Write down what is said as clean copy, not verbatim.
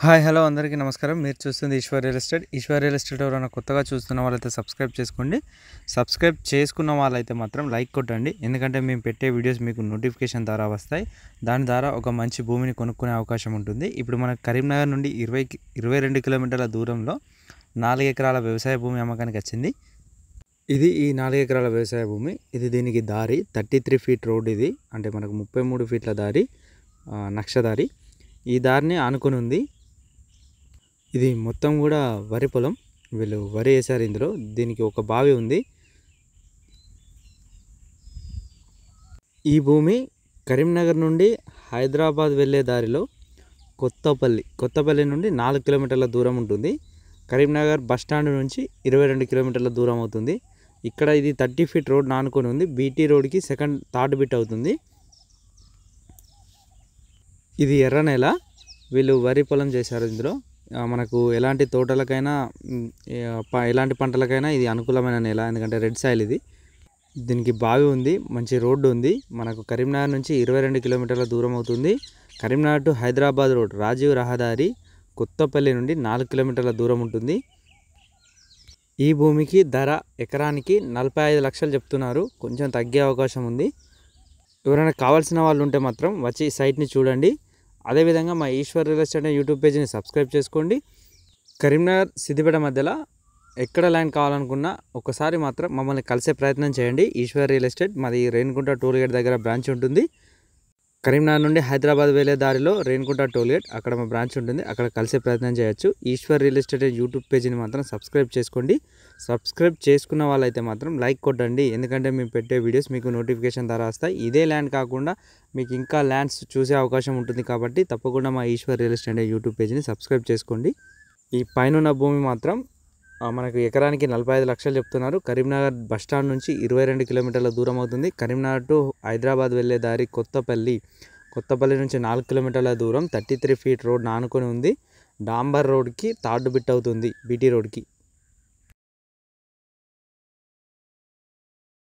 Hi hello అందరికీ నమస్కారం. మీరు చూస్తుంది Eshwar real estate. Eshwar real estate ఎవరైనా కొత్తగా చూస్తున్న వాళ్ళైతే సబ్స్క్రైబ్ చేసుకోండి. సబ్స్క్రైబ్ చేసుకున్న వాళ్ళైతే మాత్రం లైక్ కొట్టండి. ఎందుకంటే మేము పెట్టే వీడియోస్ మీకు నోటిఫికేషన్ ద్వారా వస్తాయి. దాని ద్వారా ఒక మంచి భూమిని కొనుక్కునే అవకాశం ఉంటుంది. ఇప్పుడు మనకు కరీంనగర్ నుండి 22 కిలోమీటర్ల దూరంలో 4 ఎకరాల వ్యవసాయ భూమి అమ్మకానికి వచ్చింది. ఇది ఈ 4 ఎకరాల వ్యవసాయ భూమి. ఇది దీనికి దారి 33 ఫీట్ రోడ్. ఇది అంటే మనకు 33 ఫీట్ల దారి, నక్షదారి. ఈ దారిని ఆనుకొని ఉంది. ఇది మొత్తం కూడా వరి పొలం. వీళ్ళు వరి వేశారు ఇందులో. దీనికి ఒక బావి ఉంది. ఈ భూమి కరీంనగర్ నుండి హైదరాబాద్ వెళ్ళే దారిలో కొత్తపల్లి నుండి 4 కిలోమీటర్ల దూరం ఉంటుంది. కరీంనగర్ బస్ స్టాండ్ నుంచి 22 కిలోమీటర్ల దూరం అవుతుంది. ఇక్కడ ఇది 30 ఫీట్ రోడ్ ఆనుకొని ఉంది. బీటీ రోడ్కి థర్డ్ బిట్ అవుతుంది. ఇది ఎర్ర నేల. వీళ్ళు వరి పొలం చేశారు ఇందులో. మనకు ఎలాంటి తోటలకైనా ఎలాంటి పంటలకైనా ఇది అనుకూలమైన నేల. ఎందుకంటే రెడ్ సాయిల్ ఇది. దీనికి బావి ఉంది, మంచి రోడ్డు ఉంది. మనకు కరీంనగర్ నుంచి 22 కిలోమీటర్ల దూరం అవుతుంది. కరీంనగర్ టు హైదరాబాద్ రోడ్ రాజీవ్ రహదారి కొత్తపల్లి నుండి 4 కిలోమీటర్ల దూరం ఉంటుంది. ఈ భూమికి ధర ఎకరానికి 45 లక్షలు చెప్తున్నారు. కొంచెం తగ్గే అవకాశం ఉంది. ఎవరైనా కావాల్సిన వాళ్ళు ఉంటే మాత్రం వచ్చి సైట్ని చూడండి. అదేవిధంగా మా ఈశ్వర్ రియల్ ఎస్టేట్ యూట్యూబ్ పేజీని సబ్స్క్రైబ్ చేసుకోండి. కరీంనగర్ సిద్దిపేట మధ్యలో ఎక్కడ ల్యాండ్ కావాలనుకున్నా ఒకసారి మాత్రం మమ్మల్ని కలిసే ప్రయత్నం చేయండి. ఈశ్వర్ రియల్ ఎస్టేట్ మాది రేణిగుంట టోల్గేట్ దగ్గర బ్రాంచ్ ఉంటుంది. కరీంనగర్ నుండి హైదరాబాద్ వెళ్ళే దారిలో రేణిగుంట టోల్గేట్, అక్కడ మా బ్రాంచ్ ఉంటుంది. అక్కడ కలిసే ప్రయత్నం చేయొచ్చు. ఈశ్వర్ రియల్ ఎస్టేట్ యూట్యూబ్ పేజీని మాత్రం సబ్స్క్రైబ్ చేసుకోండి. సబ్స్క్రైబ్ చేసుకున్న వాళ్ళైతే మాత్రం లైక్ కొట్టండి. ఎందుకంటే మేము పెట్టే వీడియోస్ మీకు నోటిఫికేషన్ ద్వారా వస్తాయి. ఇదే ల్యాండ్ కాకుండా మీకు ఇంకా ల్యాండ్స్ చూసే అవకాశం ఉంటుంది. కాబట్టి తప్పకుండా మా ఈశ్వర్ రియల్ ఎస్టేట్ యూట్యూబ్ పేజీని సబ్స్క్రైబ్ చేసుకోండి. ఈ పైన భూమి మాత్రం మనకు ఎకరానికి 45 లక్షలు చెప్తున్నారు. కరీంనగర్ బస్ స్టాండ్ నుంచి 22 కిలోమీటర్ల దూరం అవుతుంది. కరీంనగర్ టు హైదరాబాద్ వెళ్ళే దారి కొత్తపల్లి నుంచి 4 కిలోమీటర్ల దూరం 33 ఫీట్ రోడ్ ఆనుకొని ఉంది. డాంబర్ రోడ్కి థర్డ్ బిట్ అవుతుంది, బీటీ రోడ్కి.